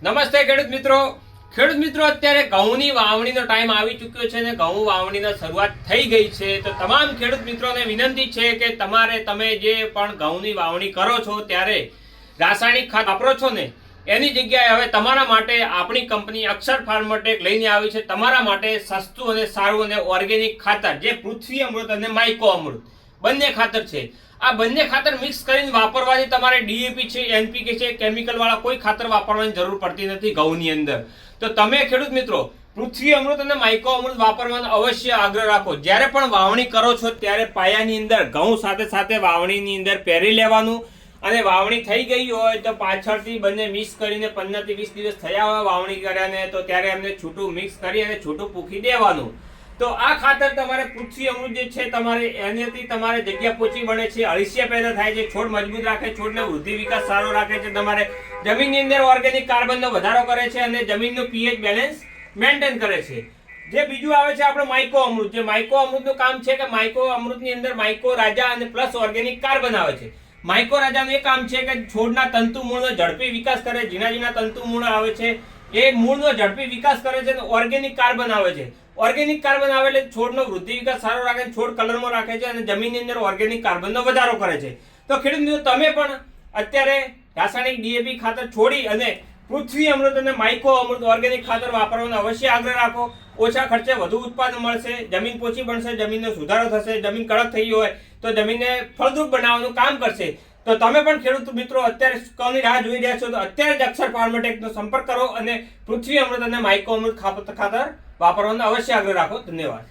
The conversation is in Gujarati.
નમસ્તે ખેડૂત મિત્રો અત્યારે ઘઉંની વાવણીનો ટાઈમ આવી ચૂક્યો છે અને ઘઉં વાવણીની શરૂઆત થઈ ગઈ છે. તો તમામ ખેડૂત મિત્રોને વિનંતી છે કે તમે જે પણ ઘઉંની વાવણી કરો છો ત્યારે રાસાયણિક ખાતર વાપરો છો ને એની જગ્યાએ હવે તમારા માટે આપણી કંપની અક્ષર ફાર્મટેક લઈને આવી છે. તમારા માટે સસ્તું અને સારું અને ઓર્ગેનિક ખાતર જે પૃથ્વી અમૃત અને માઇકો અમૃત બંને ખાતર છે. આ બંને ખાતર મિક્સ કરીને વાપરવાથી તમારે ડીએપી છે, એનપીકે છે, કેમિકલ વાળા કોઈ ખાતર વાપરવાની જરૂર પડતી નથી ઘઉંની અંદર. તો તમે ખેડૂત મિત્રો પૃથ્વી અમૃત અને માઇકો અમૃત વાપરવાનો અવશ્ય આગ્રહ રાખો. જ્યારે પણ વાવણી કરો છો ત્યારે પાયાની અંદર ઘઉં સાથે સાથે વાવણીની અંદર પહેરી લેવાનું અને વાવણી થઈ ગઈ હોય તો પાછળથી બંને મિક્સ કરીને 15 થી 20 દિવસ થયા હોય વાવણી કર્યાને તો ત્યારે એમને છૂટું મિક્સ કરી અને છૂટું પૂકી દેવાનું. તો આ ખાતર તમારે પૃથ્વી અમૃત જે છે તમારે એનાથી તમારે જગ્યા પોચી બને છે, અળસિયા પેદા થાય છે, છોડ મજબૂત રાખે, છોડનો વૃદ્ધિ વિકાસ સારો રાખે છે, તમારે જમીનની અંદર ઓર્ગેનિક કાર્બનનો વધારો કરે છે અને જમીનનું પીએચ બેલેન્સ મેન્ટેન કરે છે. જે બીજું આવે છે આપણે માઇકો અમૃત. જે માઇકો અમૃતનું કામ છે કે માઇકો અમૃતની અંદર માઇકો રાજા અને પ્લસ ઓર્ગેનિક કાર્બન આવે છે. માઇકો રાજાનું એ કામ છે કે છોડના તંતુ મૂળનો ઝડપી વિકાસ કરે, ઝીણા તંતુ મૂળ આવે છે એ મૂળનો ઝડપી વિકાસ કરે છે અને ઓર્ગેનિક કાર્બન આવે છે. ઓર્ગેનિક કાર્બન આવે એટલે છોડનો વૃદ્ધિ વિકાસ સારો રાખે, છોડ કલરમાં રાખે છે અને જમીનની અંદર ઓર્ગેનિક કાર્બનનો વધારો કરે છે. તો ખેડૂત મિત્રો તમે પણ અત્યારે રાસાયણિક ડીએપી ખાતર છોડી અને પૃથ્વી અમૃત અને માઇકો અમૃત ઓર્ગેનિક ખાતર વાપરવાનો અવશ્ય આગ્રહ રાખો. ઓછા ખર્ચે વધુ ઉત્પાદન મળશે, જમીન પોચી બનશે, જમીનનો સુધારો થશે, જમીન કડક થઈ હોય તો જમીનને ફળદ્રુપ બનાવવાનું કામ કરશે. તો તમે પણ ખેડૂત મિત્રો અત્યારે કોની રાહ જોઈ રહ્યા છો તો અત્યારે જ અક્ષર ફાર્મટેકનો સંપર્ક કરો અને પૃથ્વી અમૃત અને માઇકો અમૃત ખાતર વાપરવાનો અવશ્ય આગ્રહ રાખો. ધન્યવાદ.